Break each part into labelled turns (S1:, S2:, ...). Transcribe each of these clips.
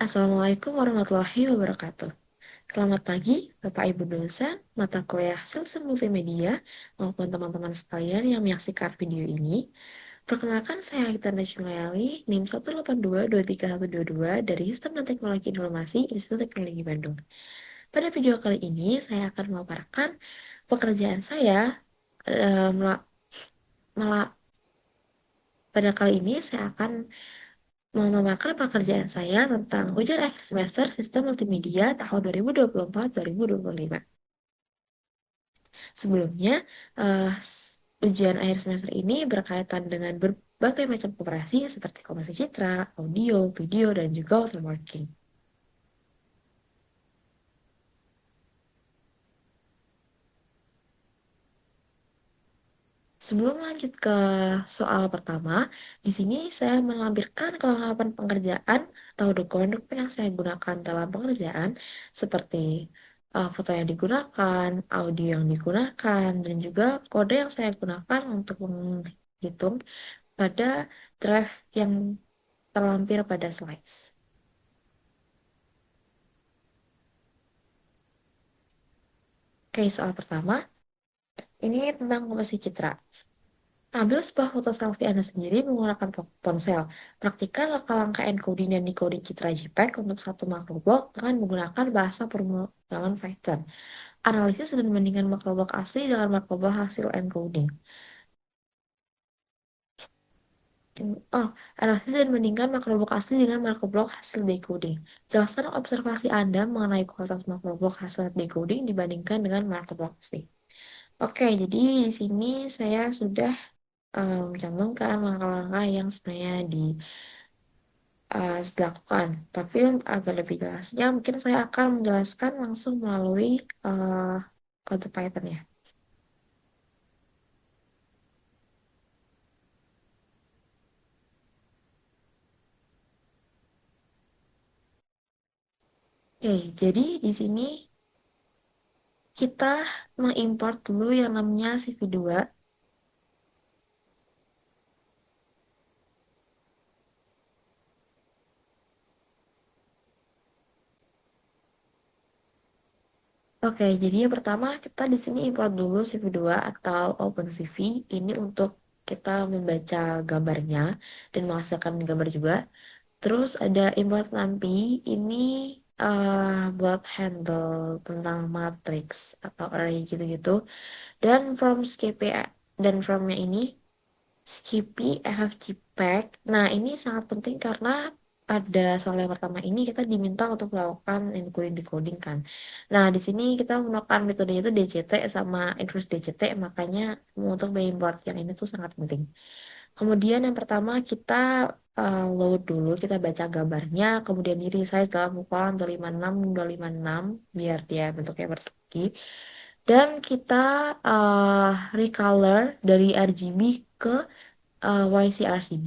S1: Assalamualaikum warahmatullahi wabarakatuh. Selamat pagi, Bapak Ibu dosen, mata kuliah Sains Multimedia, maupun teman-teman sekalian yang menyaksikan video ini. Perkenalkan saya Gita Najmulayali, NIM 182232122 dari Sistem dan Teknologi Informasi Institut Teknologi Bandung. Pada video kali ini, saya akan memaparkan pekerjaan saya. eh, mela- mela- Pada kali ini, saya akan memaparkan pekerjaan saya tentang ujian akhir semester Sistem Multimedia tahun 2024-2025. Sebelumnya, ujian akhir semester ini berkaitan dengan berbagai macam koperasi seperti koperasi citra, audio, video, dan juga watermarking. Sebelum lanjut ke soal pertama, di sini saya melampirkan kelengkapan pengerjaan atau dokumen-dokumen yang saya gunakan dalam pengerjaan, seperti foto yang digunakan, audio yang digunakan, dan juga kode yang saya gunakan untuk menghitung pada drive yang terlampir pada slides. Oke, soal pertama, ini tentang komposisi citra. Ambil sebuah foto selfie Anda sendiri menggunakan ponsel. Praktikkan langkah-langkah encoding dan decoding citra JPEG untuk satu makroblok dengan menggunakan bahasa pemrograman Python. Analisis dan bandingkan makroblok asli dengan makroblok hasil encoding. Oh, analisis dan bandingkan makroblok asli dengan makroblok hasil decoding. Jelaskan observasi Anda mengenai kualitas makroblok hasil decoding dibandingkan dengan makroblok asli. Oke, jadi di sini saya sudah mencantumkan langkah-langkah yang sebenarnya dilakukan. Tapi untuk agar lebih jelasnya, mungkin saya akan menjelaskan langsung melalui uh, kode Python ya. Oke, jadi di sini kita mengimport dulu yang namanya CV2. Oke, jadi yang pertama kita di sini import dulu CV2 atau OpenCV. Ini untuk kita membaca gambarnya dan menghasilkan gambar juga. Terus ada import lampi, ini buat handle tentang matrix atau array gitu-gitu. Dan from Skippy dan fromnya ini Skippy FFmpeg. Nah, ini sangat penting karena pada soal yang pertama ini kita diminta untuk melakukan encoding decoding kan. Nah, di sini kita menggunakan metodenya itu DCT sama inverse DCT, makanya untuk import yang ini tuh sangat penting. Kemudian yang pertama kita load dulu, kita baca gambarnya, kemudian di resize dalam ukuran 256 biar dia bentuknya persegi. Dan kita recolor dari RGB ke YCRCB.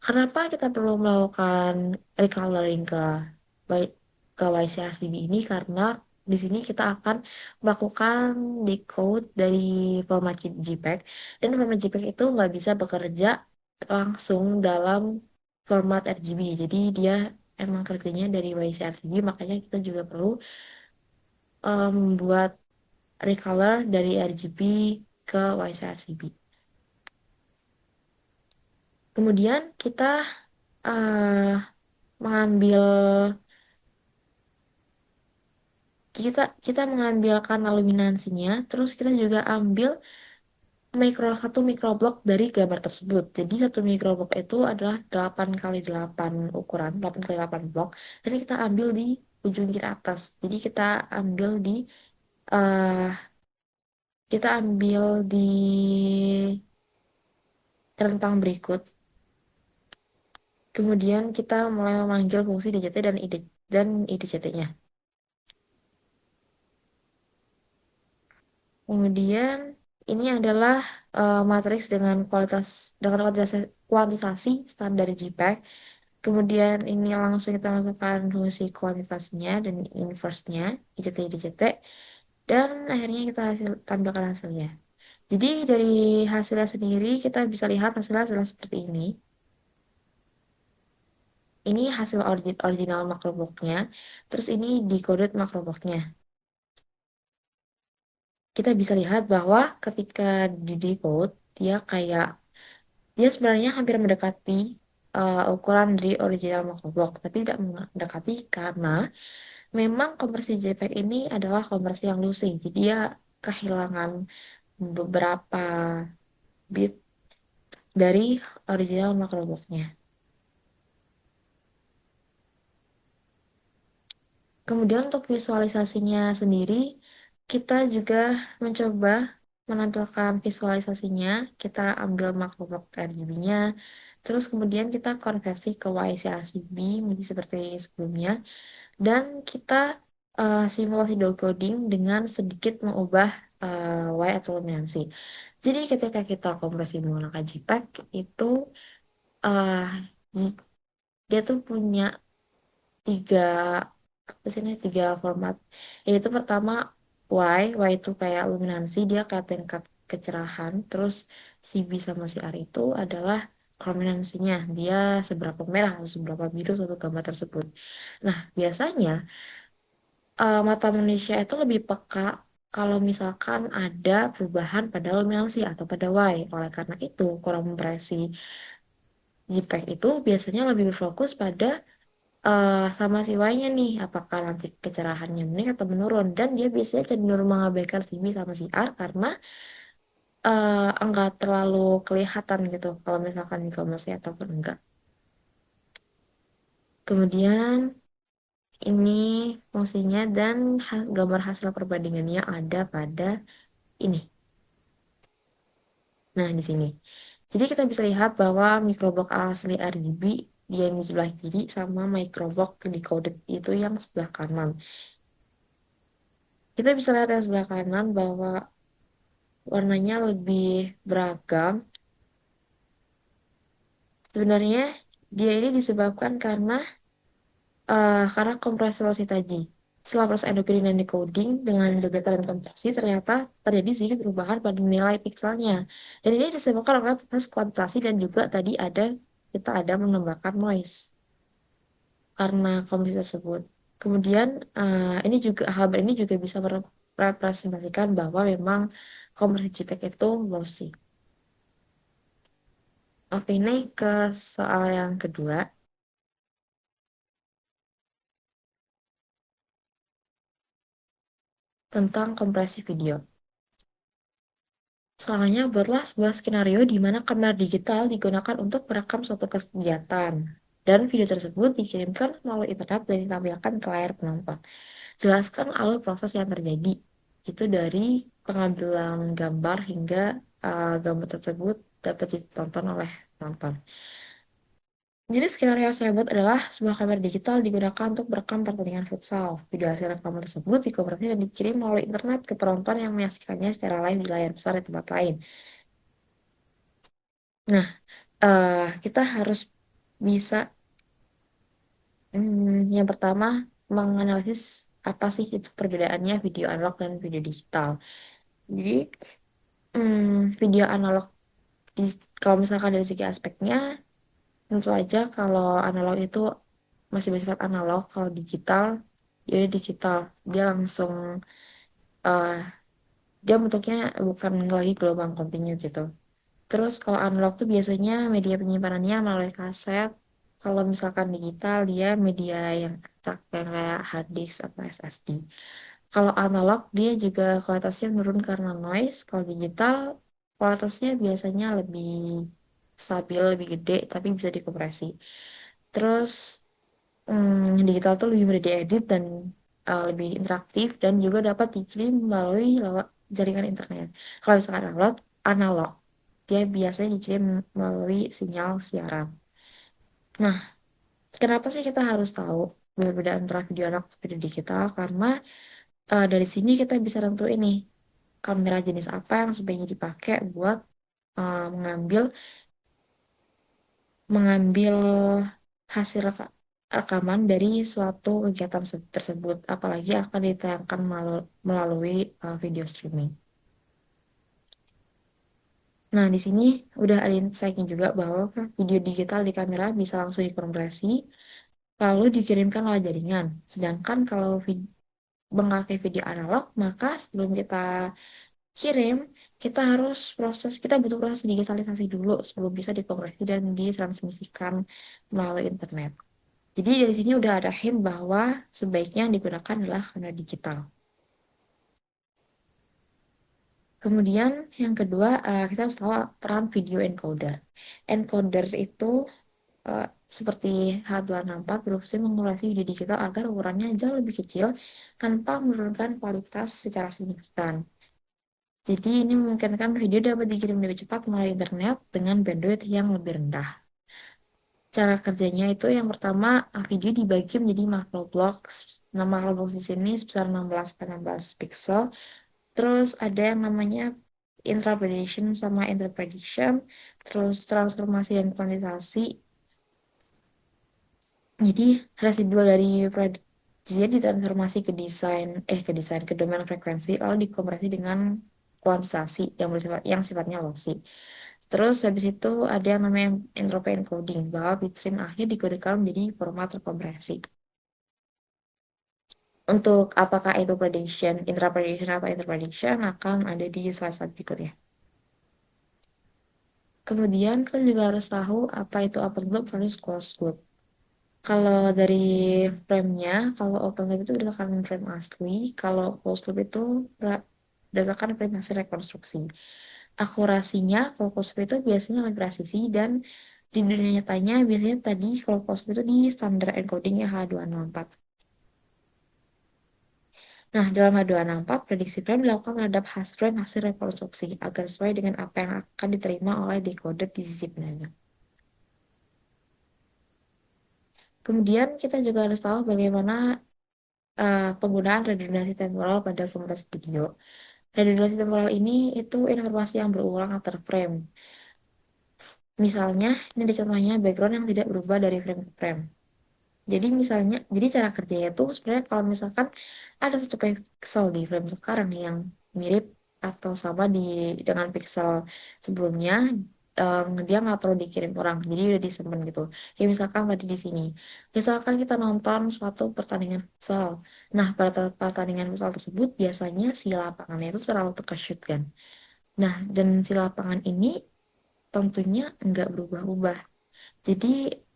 S1: Kenapa kita perlu melakukan recoloring ke YCRCB ini? Karena di sini kita akan melakukan decode dari format JPEG dan format JPEG itu nggak bisa bekerja langsung dalam format RGB. Jadi dia emang kerjanya dari YCRCB, makanya kita juga perlu membuat recolor dari RGB ke YCRCB. Kemudian kita eh, mengambil kita kita mengambilkan luminansinya, terus kita juga ambil satu mikroblok dari gambar tersebut. Jadi satu mikroblok itu adalah 8 kali 8 ukuran, 8 kali 8 blok, dan kita ambil di ujung kiri atas. Jadi ambil di eh kita ambil di rentang berikut. Kemudian kita mulai memanggil fungsi DJT dan IDJT-nya. Kemudian ini adalah matriks dengan kuantisasi standar JPEG. Kemudian ini langsung kita masukkan fungsi kuantitasnya dan inverse-nya, IJT, IDJT, dan akhirnya kita tampilkan hasilnya. Jadi dari hasilnya sendiri kita bisa lihat hasilnya adalah seperti ini. ini hasil original Macrobook-nya, terus ini decoded Macrobook-nya. Kita bisa lihat bahwa ketika di decode, dia kayak, dia sebenarnya hampir mendekati ukuran dari original Macrobook, tapi tidak mendekati karena memang konversi JPEG ini adalah konversi yang losing, jadi dia kehilangan beberapa bit dari original Macrobook-nya. Kemudian untuk visualisasinya sendiri, kita juga mencoba menampilkan visualisasinya. Kita ambil Macrobook RGB-nya, terus kemudian kita konversi ke YCRCB menjadi seperti sebelumnya, dan kita simulasi decoding dengan sedikit mengubah Y atau luminansi. Jadi ketika kita konversi menggunakan JPEG itu uh, dia tuh punya tiga apa sih ini, tiga format, yaitu pertama Y itu kayak luminansi, dia kayak tingkat kecerahan, terus si B sama si R itu adalah chrominansinya, dia seberapa merah atau seberapa biru suatu gambar tersebut. Nah, biasanya mata manusia itu lebih peka kalau misalkan ada perubahan pada luminansi atau pada Y. Oleh karena itu, kurang kompresi JPEG itu biasanya lebih berfokus pada sama si Y-nya nih, apakah nanti kecerahannya meningkat atau menurun, dan dia biasanya cenderung mengabaikan si B sama si R karena enggak terlalu kelihatan gitu kalau misalkan di komersi ataupun enggak. Kemudian ini fungsinya dan gambar hasil perbandingannya ada pada ini. Nah, di sini. Jadi kita bisa lihat bahwa microbox asli RGB dia yang di sebelah kiri sama microbox decoded itu yang sebelah kanan. Kita bisa lihat yang sebelah kanan bahwa warnanya lebih beragam. Sebenarnya dia ini disebabkan karena kompresor tadi. Setelah proses endocrine dan decoding dengan data dan kontraksi, ternyata terjadi sedikit perubahan pada nilai pikselnya. Dan ini disebabkan oleh proses kuantitasi dan juga tadi kita ada menambahkan noise karena kompresi tersebut. Kemudian hal ini juga bisa merepresentasikan bahwa memang kompresi JPEG itu lossy. Oke, ini ke soal yang kedua tentang kompresi video. Soalnya buatlah sebuah skenario di mana kamera digital digunakan untuk merekam suatu kegiatan dan video tersebut dikirimkan melalui internet dan ditampilkan ke layar penonton. Jelaskan alur proses yang terjadi. Itu dari pengambilan gambar hingga gambar tersebut dapat ditonton oleh penonton. Jadi skenario yang saya buat adalah sebuah kamera digital digunakan untuk merekam pertandingan futsal. Video hasil rekaman tersebut dikonversi dan dikirim melalui internet ke penonton yang menyaksikannya secara live di layar besar di tempat lain. Nah, kita harus bisa yang pertama menganalisis apa sih itu perbedaannya video analog dan video digital. Jadi video analog kalau misalkan dari segi aspeknya tentu aja kalau analog itu masih bersifat analog, kalau digital ya udah digital, dia langsung eh dia bentuknya bukan lagi gelombang kontinu gitu. Terus kalau analog tuh biasanya media penyimpanannya melalui kaset. Kalau misalkan digital dia media yang acak yang kayak hard disk atau SSD. Kalau analog dia juga kualitasnya menurun karena noise. Kalau digital kualitasnya biasanya lebih stabil, lebih gede, tapi bisa dikompresi. Terus digital tuh lebih mudah diedit dan lebih interaktif dan juga dapat dikirim melalui lewat jaringan internet. Kalau misalkan analog dia biasanya dikirim melalui sinyal siaran. Nah, kenapa sih kita harus tahu perbedaan antara video analog dan video digital? Karena dari sini kita bisa tentuin nih kamera jenis apa yang sebaiknya dipakai buat mengambil mengambil hasil rekaman dari suatu kegiatan tersebut, apalagi akan ditayangkan melalui video streaming. Nah, di sini udah ada insight-nya juga bahwa video digital di kamera bisa langsung dikompresi, lalu dikirimkan lewat jaringan. Sedangkan kalau memakai video analog, maka sebelum kita kirim, kita butuh proses digitalisasi dulu sebelum bisa dikompresi dan ditransmisikan melalui internet. Jadi dari sini udah ada hint bahwa sebaiknya yang digunakan adalah kamera digital. Kemudian yang kedua, kita harus tahu peran video encoder. Encoder itu eh, seperti H264 berfungsi mengumulasi video digital agar ukurannya jauh lebih kecil tanpa menurunkan kualitas secara signifikan. Jadi ini memungkinkan video dapat dikirim lebih cepat melalui internet dengan bandwidth yang lebih rendah. Cara kerjanya itu yang pertama, video dibagi menjadi macro blocks. Nah, macro blocks di sini sebesar 16 pixel. Terus ada yang namanya interpolation sama interpolation, terus transformasi dan kuantitasasi. Jadi residual dari dia ditransformasi ke domain frekuensi lalu dikonversi dengan kuantitasasi yang sifatnya lossy. Terus habis itu ada yang namanya entropy encoding bahwa bitstream akhir dikodekan menjadi format terkompresi. Untuk apakah itu prediction, interpolation atau interpolation akan ada di slide berikutnya. Kemudian kita juga harus tahu apa itu open loop versus closed loop. Kalau dari frame-nya, kalau open loop itu berdasarkan frame asli, kalau closed loop itu berdasarkan frame hasil rekonstruksi. Akurasinya, kalau closed loop itu biasanya lebih presisi dan di dunia nyatanya biasanya tadi kalau closed loop itu di standar encodingnya H264. Nah, dalam H264, prediksi frame dilakukan terhadap frame hasil rekonstruksi agar sesuai dengan apa yang akan diterima oleh decoder di sisi penanya. Kemudian kita juga harus tahu bagaimana penggunaan redundansi temporal pada kompresi video. Redundansi temporal ini itu informasi yang berulang antar frame. Misalnya, ini ada contohnya background yang tidak berubah dari frame ke frame. Jadi cara kerjanya itu sebenarnya kalau misalkan ada satu pixel di frame sekarang yang mirip atau sama dengan pixel sebelumnya, dia nggak perlu dikirim orang, jadi udah disimpan gitu. Ya misalkan tadi di sini, misalkan kita nonton suatu pertandingan futsal. Nah, pada pertandingan futsal tersebut biasanya si lapangannya itu selalu shoot kan. Nah, dan si lapangan ini tentunya nggak berubah-ubah. Jadi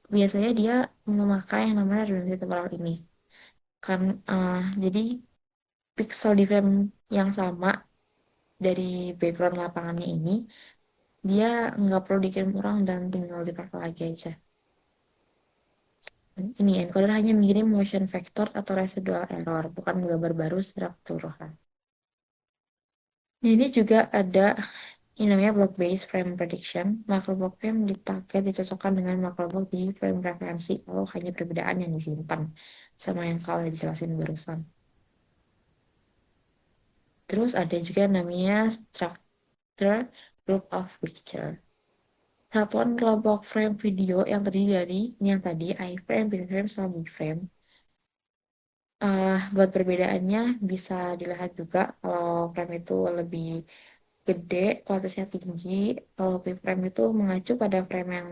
S1: biasanya dia memakai yang namanya redundancy temporal ini. Kan, jadi pixel di frame yang sama dari background lapangannya ini, dia nggak perlu dikirim orang dan tinggal dipakai lagi aja. Ini encoder hanya mengirim motion vector atau residual error, bukan gambar baru secara keseluruhan. Nah, ini juga ada yang namanya block based frame prediction. Macro block frame ditarget dicocokkan dengan macro block di frame referensi, lalu hanya perbedaan yang disimpan sama yang kalau dijelasin barusan. Terus ada juga yang namanya structure group of picture. Satuan kelompok frame video yang terdiri dari ini yang tadi iframe, bitframe, sama bigframe. Buat perbedaannya bisa dilihat juga kalau frame itu lebih gede, kualitasnya tinggi. Kalau bigframe itu mengacu pada frame yang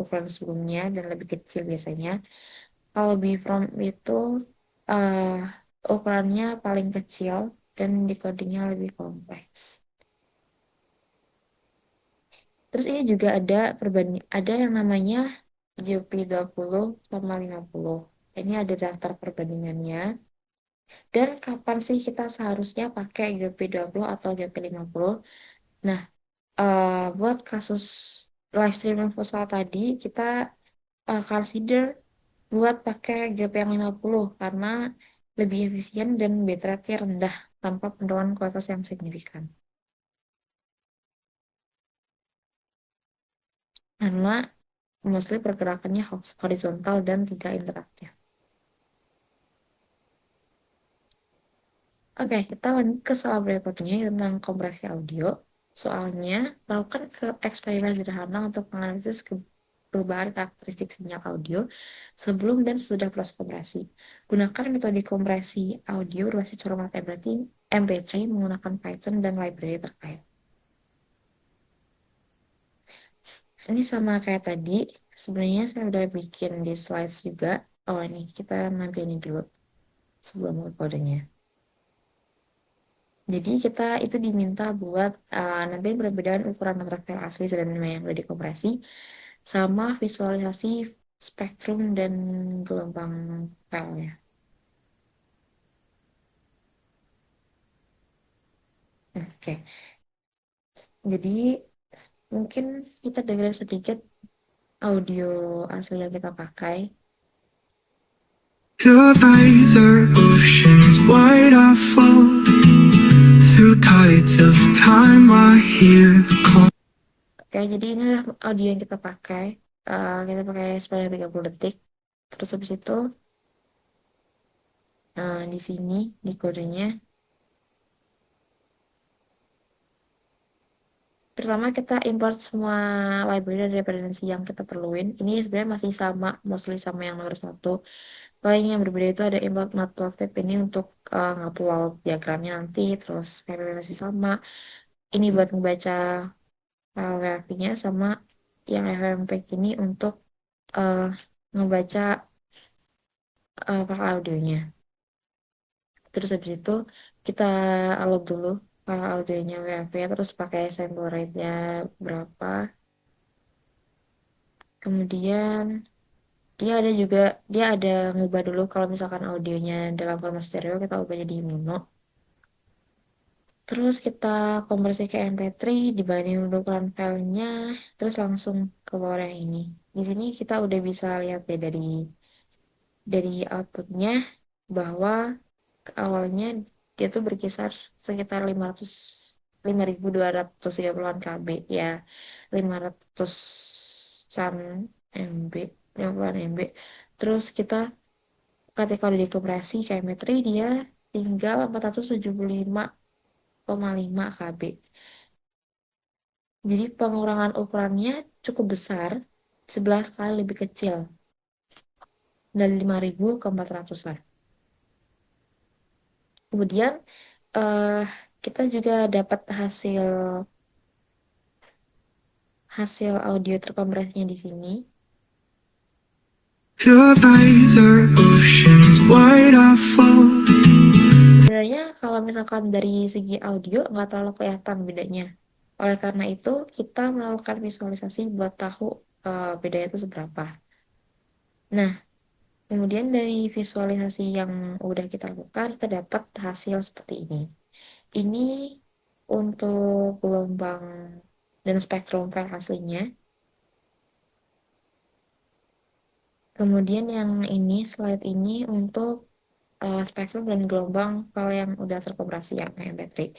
S1: ukuran sebelumnya dan lebih kecil biasanya. Kalau bigframe itu uh, ukurannya paling kecil dan decodingnya lebih kompleks. Terus ini juga ada yang namanya GP20 sama 50. Ini ada daftar perbandingannya. Dan kapan sih kita seharusnya pakai GP20 atau GP50? Nah, buat kasus live streaming futsal tadi, kita consider buat pakai GP yang 50 karena lebih efisien dan bitrate rendah tanpa penurunan kualitas yang signifikan. Karena mostly pergerakannya horizontal dan tidak interaktif. Oke, kita lanjut ke soal berikutnya tentang kompresi audio. Soalnya, lakukan eksperimen sederhana untuk menganalisis perubahan karakteristik sinyal audio sebelum dan sesudah proses kompresi. Gunakan metode kompresi audio berbasis format MP3 menggunakan Python dan library terkait. Ini sama kayak tadi, sebenarnya saya udah bikin di slides juga. Oh ini, kita nanti ini dulu sebelum kodenya. Jadi kita itu diminta buat nanti perbedaan ukuran antara file asli dan yang udah dikompresi, sama visualisasi spektrum dan gelombang filenya. Oke, jadi mungkin kita dengar sedikit audio asli yang kita pakai.
S2: The visor oceans wide I fall through tides of time I hear the call.
S1: Oke, jadi ini adalah audio yang kita pakai. Kita pakai sepanjang 30 detik. Terus habis itu di sini di kodenya. Pertama kita import semua library dan referensi yang kita perluin. Ini sebenarnya masih sama, mostly sama yang nomor satu. Paling yang berbeda itu ada import matplotlib ini untuk ngupload diagramnya nanti. Terus referensi sama. Ini buat membaca file WAV-nya sama yang FFmpeg ini untuk uh, ngebaca file audionya. Terus habis itu kita upload dulu file audionya WAV terus pakai sample rate-nya berapa. Kemudian dia ada ngubah dulu kalau misalkan audionya dalam format stereo kita ubah jadi mono. Terus kita konversi ke MP3 dibanding ukuran filenya, terus langsung ke bawah yang ini. Di sini kita udah bisa lihat ya dari outputnya bahwa awalnya dia tuh berkisar sekitar 5.230-an KB ya, 500-an MB, 50-an MB. Terus kita ketika udah dikompres ke MP3 dia tinggal 475,5 KB. Jadi pengurangan ukurannya cukup besar, 11 kali lebih kecil dari 5.000 ke 400-an. Kemudian eh, kita juga dapat hasil audio terkompresnya di sini.
S2: The visor oceans wide I fall.
S1: Sebenarnya kalau misalkan dari segi audio nggak terlalu kelihatan bedanya. Oleh karena itu kita melakukan visualisasi buat tahu bedanya itu seberapa. Nah, kemudian dari visualisasi yang udah kita lakukan, kita dapat hasil seperti ini. Ini untuk gelombang dan spektrum file aslinya. Kemudian yang ini, slide ini untuk spektrum dan gelombang file yang udah terkompresi yang MP3.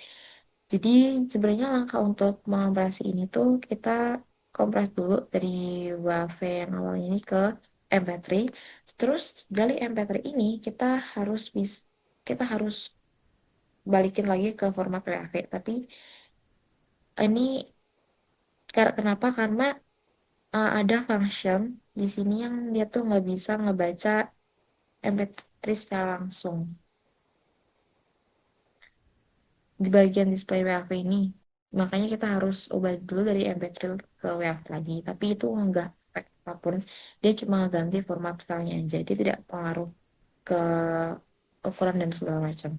S1: Jadi sebenarnya langkah untuk mengoperasi ini tuh kita kompres dulu dari WAV yang awalnya ini ke MP3. Terus dari MP3 ini kita harus balikin lagi ke format WAV. Tapi ini kenapa? Karena ada function di sini yang dia tuh nggak bisa ngebaca MP3 secara langsung di bagian display WAV ini. Makanya kita harus ubah dulu dari MP3 ke WAV lagi. Tapi itu enggak efek apapun. Dia cuma ganti format filenya aja. Dia tidak pengaruh ke ukuran dan segala macam.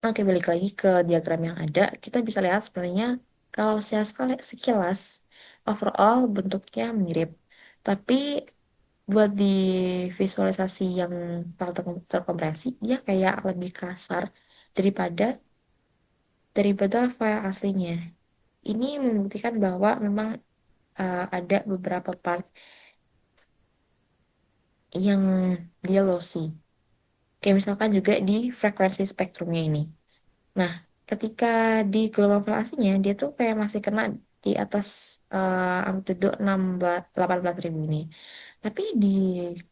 S1: Oke, balik lagi ke diagram yang ada. Kita bisa lihat sebenarnya kalau sekilas overall bentuknya mirip. Tapi buat di visualisasi yang terkompresi, dia kayak lebih kasar daripada daripada file aslinya. Ini membuktikan bahwa memang ada beberapa part yang dia lossy. Kayak misalkan juga di frekuensi spektrumnya ini. Nah, ketika di gelombang file aslinya, dia tuh kayak masih kena di atas amplitude 18 ribu ini. Tapi di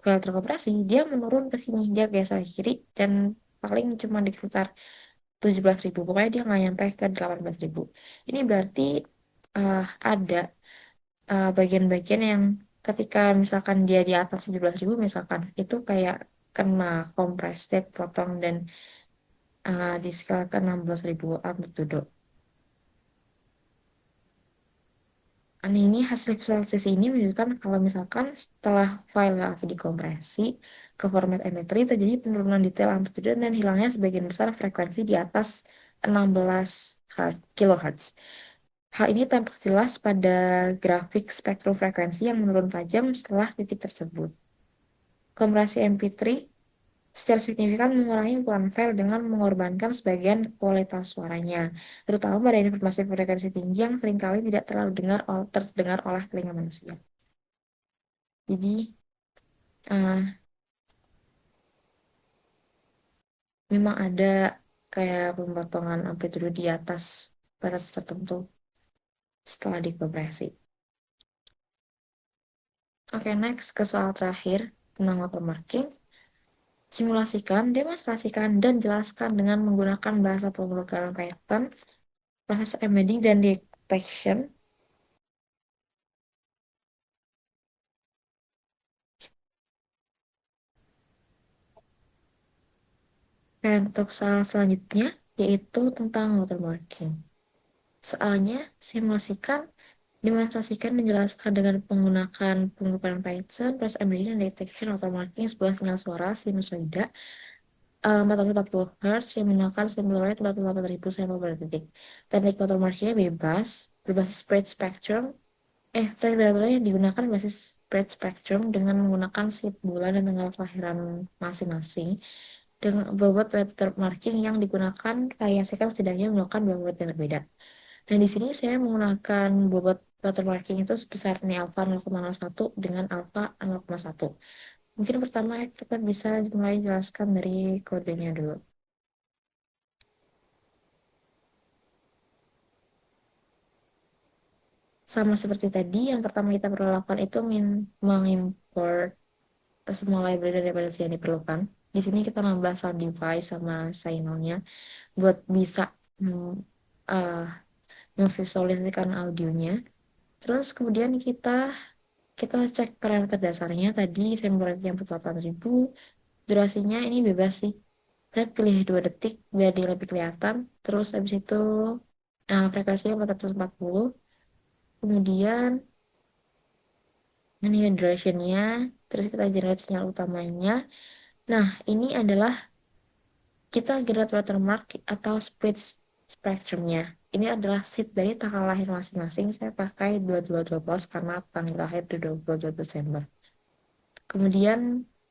S1: file terkompresi, dia menurun ke sini. Dia geser ke kiri dan paling cuma di sekitar 17 ribu. Pokoknya dia nggak nyampe ke 18 ribu. Ini berarti uh, ada bagian-bagian yang ketika misalkan dia di atas 17 ribu misalkan itu kayak kena compressed potong dan di skala ke 16 ribu amplitudo. Ini hasil visualisasi ini menunjukkan kalau misalkan setelah file WAV dikompresi ke format MP3 terjadi penurunan detail amplitude dan hilangnya sebagian besar frekuensi di atas 16 kHz. Hal ini tampak jelas pada grafik spektrum frekuensi yang menurun tajam setelah titik tersebut. Kompresi MP3 secara signifikan mengurangi ukuran file dengan mengorbankan sebagian kualitas suaranya, terutama pada informasi frekuensi tinggi yang seringkali tidak terlalu terdengar oleh telinga manusia. Jadi, eh, memang ada kayak pemotongan amplitude di atas batas tertentu setelah dikompresi. Oke, next ke soal terakhir tentang watermarking. Simulasikan, demonstrasikan, dan jelaskan dengan menggunakan bahasa pemrograman Python, proses embedding dan detection. Dan untuk soal selanjutnya, yaitu tentang watermarking. Soalnya, simulasikan, demonstrasikan, menjelaskan dengan menggunakan pengumpulan Python, proses embedding dan detection watermarking sebuah sinyal suara sinusoida 440 Hz yang menggunakan sampel rate 48.000 sampel per detik. Teknik watermarkingnya bebas, berbasis spread spectrum. Teknik benar-benar yang digunakan berbasis spread spectrum dengan menggunakan slip bulan dan tanggal kelahiran masing-masing. Dengan bobot watermarking yang digunakan variasikan setidaknya menggunakan bobot yang berbeda. Dan di sini saya menggunakan bobot watermarking itu sebesar ini alpha 0,01 dengan alpha 0,1. Mungkin pertama kita bisa mulai jelaskan dari kodenya dulu. Sama seperti tadi, yang pertama kita perlu lakukan itu mengimport semua library daripada yang diperlukan. Di sini kita nambah sound device sama signalnya buat bisa mm, uh, memvisualisasikan audionya. Terus kemudian kita cek parameter dasarnya tadi sampel rate yang 48.000, durasinya ini bebas sih. Saya pilih 2 detik biar dia lebih kelihatan. Terus habis itu frekuensinya 440. Kemudian ini durationnya. Terus kita generate sinyal utamanya. Nah, ini adalah kita generate watermark atau split spectrumnya. Ini adalah seed dari tanggal lahir masing-masing. Saya pakai 2212 karena tanggal lahir di 22 Desember. Kemudian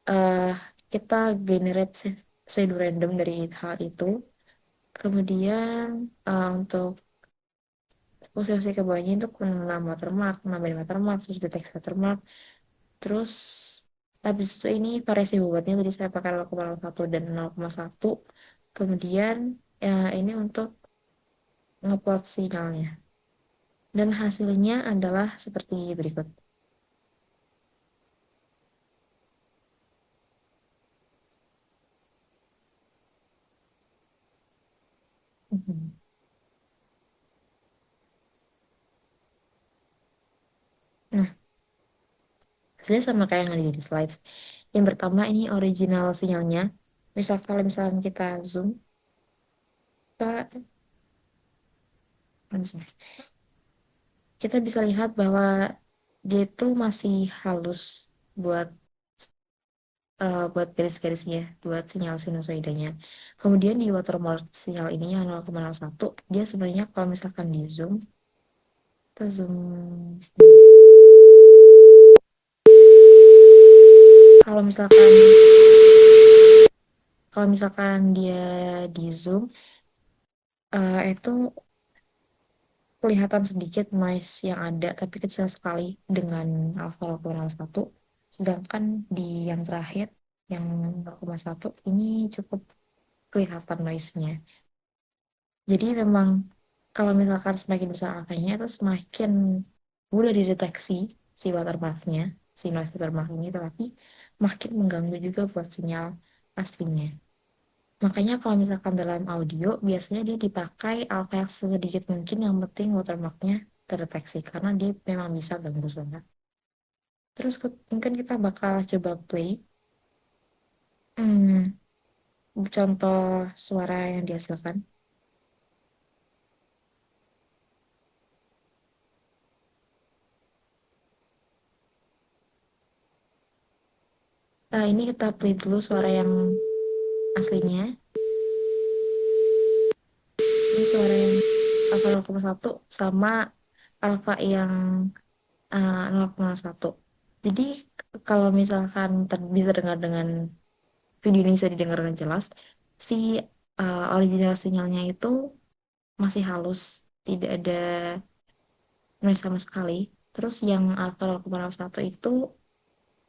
S1: eh kita generate pseudo random dari hal itu. Kemudian untuk fungsi ke bawahnya itu nama watermark, nambahin watermark, terus deteksi watermark, terus habis itu ini variasi bobotnya tadi saya pakai 0,1 dan 0,1. Kemudian ya ini untuk ngeplot sinyalnya. Dan hasilnya adalah seperti berikut. Mhm. Nah, hasilnya sama kayak yang ada di slides. Yang pertama ini original sinyalnya. Misal kalau misalnya kita zoom, kita kita bisa lihat bahwa dia itu masih halus buat buat garis-garisnya, buat sinyal sinusoidanya. Kemudian di watermark sinyal ini yang 0,01, dia sebenarnya kalau misalkan di zoom, kita zoom sendiri. Kalau misalkan kalau misalkan dia di zoom, itu kelihatan sedikit noise yang ada, tapi kecil sekali dengan alpha 0,01. Sedangkan di yang terakhir, yang 0,1, ini cukup kelihatan noise-nya. Jadi memang kalau misalkan semakin besar angkanya itu semakin mudah dideteksi si watermarknya, si noise watermark ini, tapi makin mengganggu juga buat sinyal aslinya. Makanya kalau misalkan dalam audio biasanya dia dipakai alfa yang sedikit mungkin, yang penting watermarknya terdeteksi karena dia memang bisa ganggu suara. Terus mungkin kita bakal coba play hmm, contoh suara yang dihasilkan. Ini kita play dulu suara yang aslinya. Ini suara yang alfa 0,1 sama alfa yang 0,1. Jadi kalau misalkan bisa dengar dengan video ini bisa didengar dengan jelas, si original sinyalnya itu masih halus, tidak ada noise sama sekali. Terus yang alfa 0,1 itu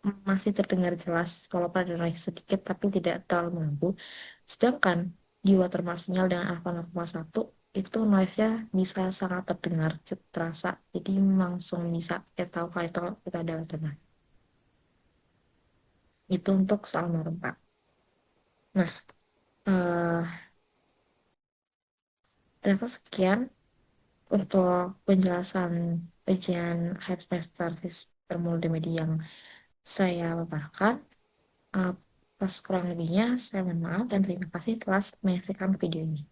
S1: masih terdengar jelas, walaupun ada noise sedikit tapi tidak terlalu mengganggu. Sedangkan di watermark sinyal dengan alfa 0,1 itu noise-nya bisa sangat terdengar, terasa. Jadi langsung bisa kita tahu kalau itu kita ada watermark. Itu untuk soal norm, Pak. Nah, eh ternyata sekian untuk penjelasan ujian head semester sistem multimedia yang saya paparkan. Atas kurang lebihnya, saya mohon maaf dan terima kasih telah menyaksikan video ini.